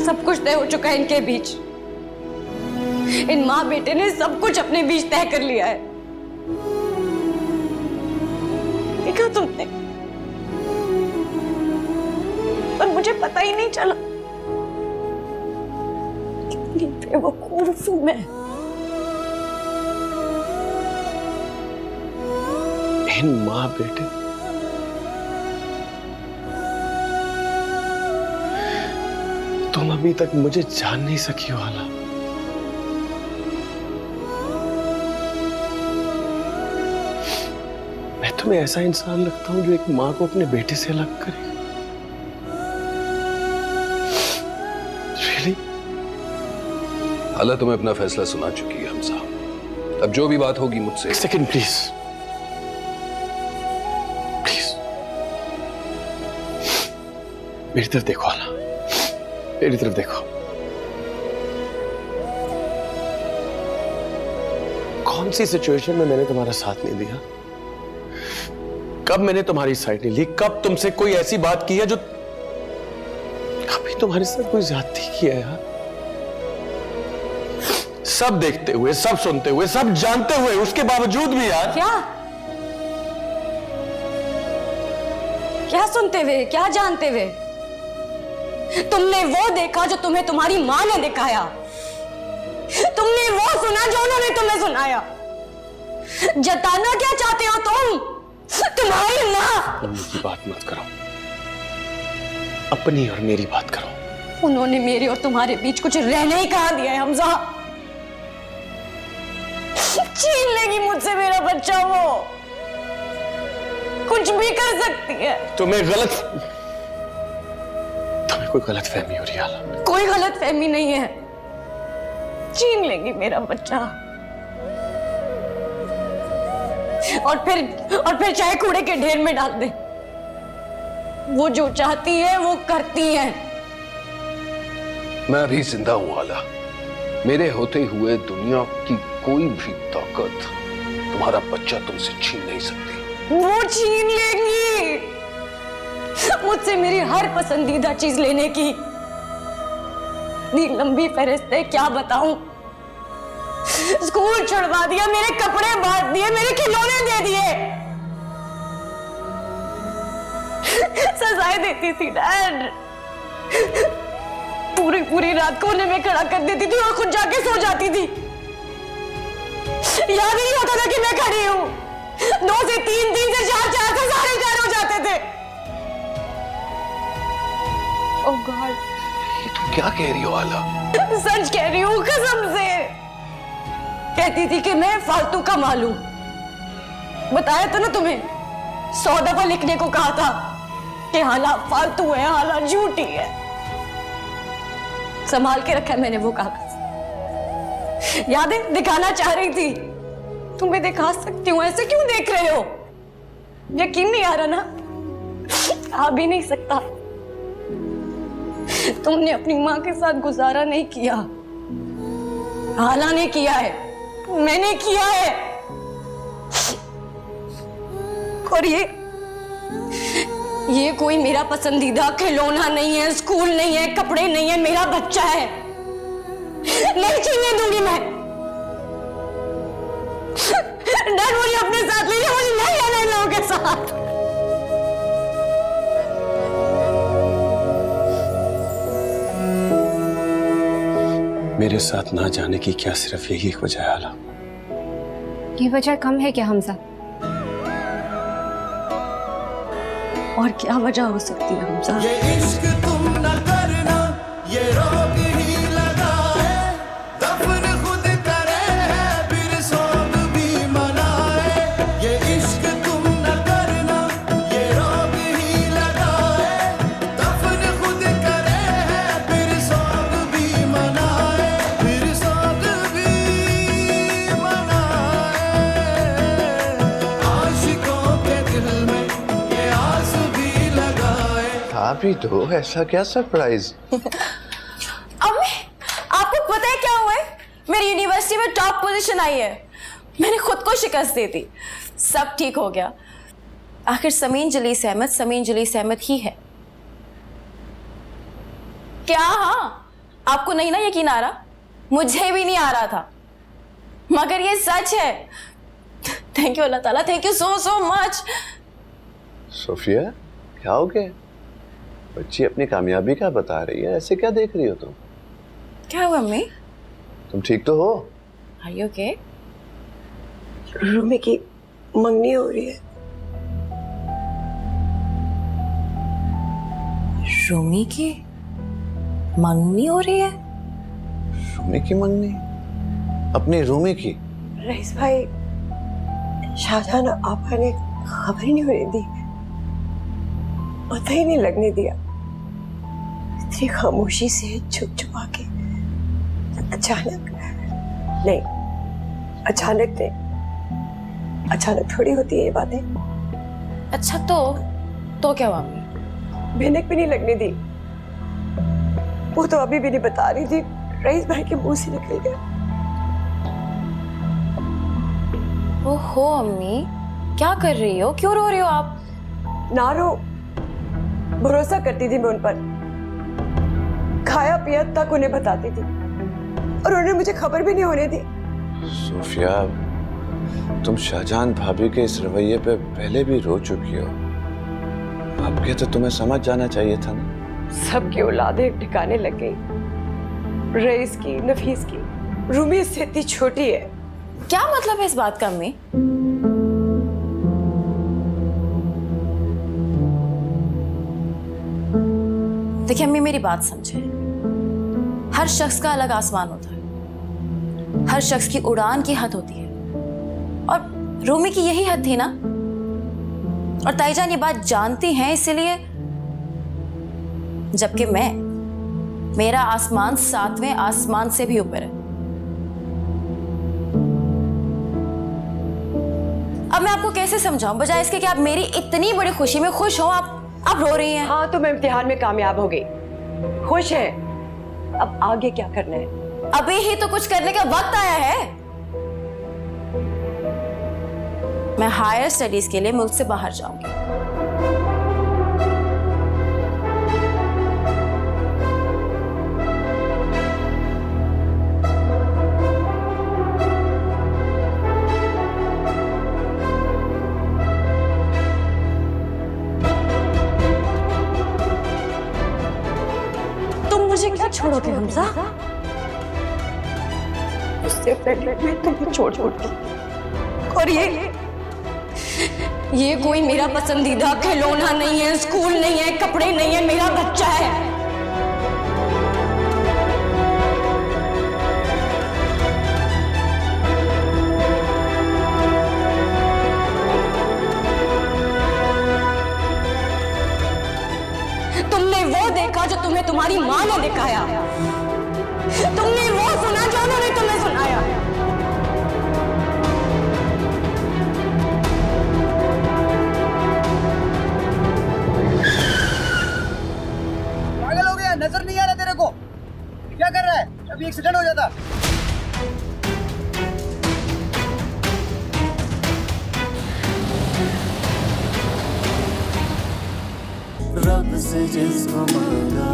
सब कुछ तय हो चुका है इनके बीच। इन माँ बेटे ने सब कुछ अपने बीच तय कर लिया है। देखा तुमने? पर मुझे पता ही नहीं चला। इतनी बेवकूफ हूं मैं। इन माँ बेटे तुम अभी तक मुझे जान नहीं सकी हो हाला। मैं तुम्हें ऐसा इंसान लगता हूं जो एक मां को अपने बेटे से अलग करेगा। Really? हाला तुम्हें अपना फैसला सुना चुकी है हमजा। अब जो भी बात होगी मुझसे। एक सेकंड प्लीज। प्लीज मेरी तरफ देखो हाला, मेरी तरफ देखो। कौन सी सिचुएशन में मैंने तुम्हारा साथ नहीं दिया? कब मैंने तुम्हारी साइड नहीं ली? कब तुमसे कोई ऐसी बात की है जो कभी तुम्हारे साथ कोई ज्यादती की है यार? सब देखते हुए, सब सुनते हुए, सब जानते हुए, उसके बावजूद भी यार। क्या सुनते हुए, क्या जानते हुए? तुमने वो देखा जो तुम्हें तुम्हारी मां ने दिखाया। तुमने वो सुना जो उन्होंने तुम्हें सुनाया। जताना क्या चाहते हो तुम? तुम्हारी मां। उनकी बात मत करो, अपनी और मेरी बात करो। उन्होंने मेरे और तुम्हारे बीच कुछ रहने ही कहा दिया है हमजा। छीन लेगी मुझसे मेरा बच्चा। वो कुछ भी कर सकती है। तुम्हें कोई गलत फहमी हो रही है। कोई गलत फहमी नहीं है। छीन लेगी मेरा बच्चा और फिर चाहे कूड़े के ढेर में डाल दे। वो जो चाहती है वो करती है। मैं अभी जिंदा हूं हाला। मेरे होते हुए दुनिया की कोई भी ताकत तुम्हारा बच्चा तुमसे छीन नहीं सकती। वो छीन लेंगी मुझसे मेरी हर पसंदीदा चीज लेने की। इतनी लंबी फहरिस्त है क्या बताऊं। स्कूल छुड़वा दिया, मेरे कपड़े बांट दिए, मेरे खिलौने दे दिए। सजाएं देती थी डैड। पूरी रात कोने में खड़ा कर देती थी और खुद जाके सो जाती थी। याद नहीं होता था कि मैं खड़ी हूं। 2 से 3, 3 से 4, 4 से 4.5 हो जाते थे। ओह गॉड, ये तुम क्या कह रही हो हाला? सच कह रही हूँ कसम से। कहती थी कि मैं फालतू का मालूम। बताया था ना तुम्हें, 100 दफा लिखने को कहा था कि हाला फालतू है, हाला झूठी है। संभाल के रखा है मैंने वो कागज। याद है, दिखाना चाह रही थी। तुम्हें दिखा सकती हूँ, ऐसे क्यों देख रहे हो? यकीन नहीं आ रहा ना? आ भी नहीं सकता। तुमने अपनी मां के साथ गुजारा नहीं किया, हाला ने किया है, मैंने किया है। और ये कोई मेरा पसंदीदा खिलौना नहीं है, स्कूल नहीं है, कपड़े नहीं है, मेरा बच्चा है। नहीं छीनने दूंगी मैं। डैड मुझे अपने साथ ले जाओ, मुझे नहीं आना इन लोगों के साथ। मेरे साथ ना जाने की क्या सिर्फ यही एक वजह है हाला? ये वजह कम है क्या हमजा? और क्या वजह हो सकती है हमजा? ये इश्क तुम न करना, ये रोग ही लगा है। दफन खुद करे है, फिर सोग भी मनाए। ये इश्क तुम न करना, ये रोग ही लगा है। दफन खुद करे है, फिर सोग भी मनाए, फिर सोग भी मनाए। आशिकों के दिल में ये आस भी लगाए। आप ही तो, ऐसा क्या सरप्राइज? अम्मी, आपको पता है क्या हुआ है? मेरी यूनिवर्सिटी में टॉप पोजीशन आई है। मैंने खुद को शिकस्त दी थी, सब ठीक हो गया। आखिर समीन जलीस अहमद ही है। क्या? हाँ, आपको नहीं ना यकीन आ रहा? मुझे भी नहीं आ रहा था, मगर ये सच है। थैंक यू अल्लाह ताला, thank you so so much. Sophia, क्या हो गया? बच्ची अपनी कामयाबी का बता रही है, ऐसे क्या देख रही हो तुम? क्या हुआ अम्मी? तुम ठीक तो हो? Are you okay? रूमी की मंगनी हो रही है। रूमी की मंगनी हो रही है? रूमी की मंगनी? अपनी रूमी की? रईस भाई, शाहजहां आपा ने खबर ही नहीं होने दी, पता ही नहीं लगने दिया। इतनी खामोशी से छुप छुपा के अचानक नहीं, अचानक नहीं, अचानक थोड़ी होती है ये बातें। अच्छा तो क्या हुआ अम्मी? भनक भी नहीं लगने दी। वो तो अभी भी नहीं बता रही थी, रईस भाई के मुंह से निकल गया। ओहो अम्मी, क्या कर रही हो? क्यों रो रही हो आप? ना रो, भरोसा करती थी मैं उन पर, खाया पिया तक उन्हें बताती थी और उन्होंने मुझे खबर भी नहीं होने दी। सोफिया, तुम शाहजहां भाभी के इस रवैये पे पहले भी रो चुकी हो। अब के तो तुम्हें समझ जाना चाहिए था ना। सबकी औलादें ठिकाने लग गई, रईस की, नफीस की। रूमी इससे इतनी छोटी है। क्या मतलब है इस बात का अम्मी? देखिए अम्मी, मेरी बात समझे। हर शख्स का अलग आसमान होता है, हर शख्स की उड़ान की हद होती है, और रूमी की यही हद थी ना। और ताईजान ये बात जानती हैं, इसीलिए जबकि मेरा आसमान 7वें आसमान से भी ऊपर है। अब मैं आपको कैसे समझाऊं, बजाय इसके कि आप मेरी इतनी बड़ी खुशी में खुश हो, आप रो रही हैं। हाँ, तो मैं इम्तिहान में कामयाब हो गई, खुश है। अब आगे क्या करना है? अभी ही तो कुछ करने का वक्त आया है। मैं हायर स्टडीज के लिए मुल्क से बाहर जाऊंगी। तुम मुझे क्या छोड़ोगे हमजा? उससे पहले मैं तुम्हें छोड़ के, और ये कोई मेरा पसंदीदा खिलौना नहीं है, स्कूल नहीं है, कपड़े नहीं है, मेरा बच्चा है। तुमने वो देखा जो तुम्हें तुम्हारी माँ ने दिखाया, तुमने वो सुना जो उन्होंने तुम्हें सुनाया। पागल हो गया? नजर नहीं आ रहा तेरे को? क्या कर रहा है? अभी एक्सीडेंट हो जाता। रब से जिसको मांगा